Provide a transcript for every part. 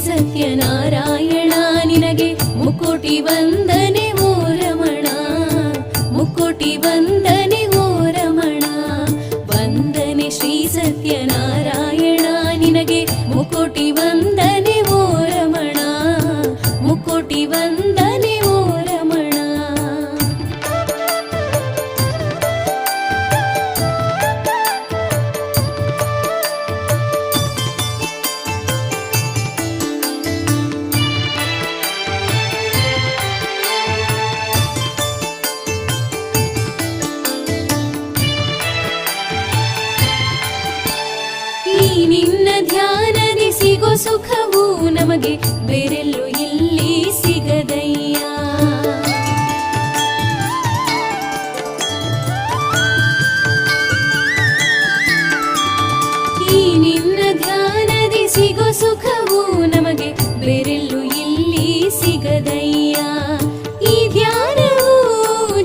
ಸತ್ಯನಾರಾಯಣ ನಿನಗೆ ಮುಕೋಟಿ ವಂದನೆ ಓ ರಮಣ, ಮುಕೋಟಿ ವಂದನೆ ಓ ರಮಣ. ವಂದನೆ ಶ್ರೀ ಸತ್ಯನಾರಾಯಣ ನಿನಗೆ ಮುಕೋಟಿ ವಂದನೆ ಓ ರಮಣ, ಮುಕೋಟಿ ವಂದನೆ ಓ ರಮಣ. ನಿನ್ನ ಧ್ಯಾನದಿ ಸಿಗೋ ಸುಖವು ನಮಗೆ ಬೇರೆಲ್ಲೂ ಇಲ್ಲಿ ಸಿಗದಯ್ಯ. ಈ ನಿನ್ನ ಧ್ಯಾನದಿ ಸಿಗೋ ಸುಖವು ನಮಗೆ ಬೇರೆಲ್ಲೂ ಇಲ್ಲಿ ಸಿಗದಯ್ಯ. ಈ ಧ್ಯಾನವು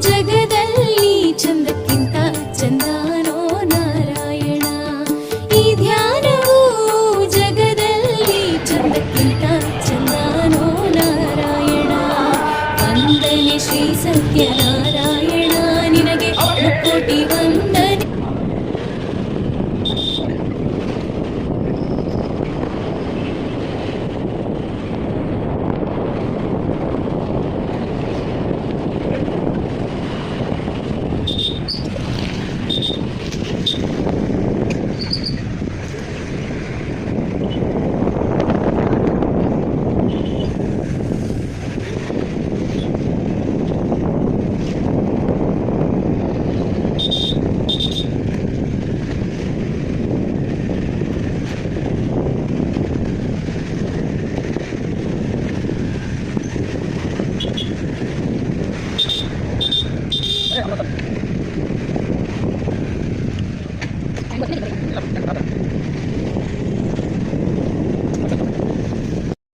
ಜಗದಲ್ಲಿ ಚಂದಕ್ಕಿಂತ ಚಂದಾನೋ ನಾರಾಯಣ. ಈ ಧ್ಯಾನವು ಜಗದಲ್ಲಿ ಚಂದಕ್ಕಿಂತ ಚಂದಾನೋ ನಾರಾಯಣ. ವಂದನೆ ಶ್ರೀ ಸತ್ಯನಾರಾಯಣ ನಿನಗೆ ಮುಕೋಟಿ ವಂದನೆ. Ay,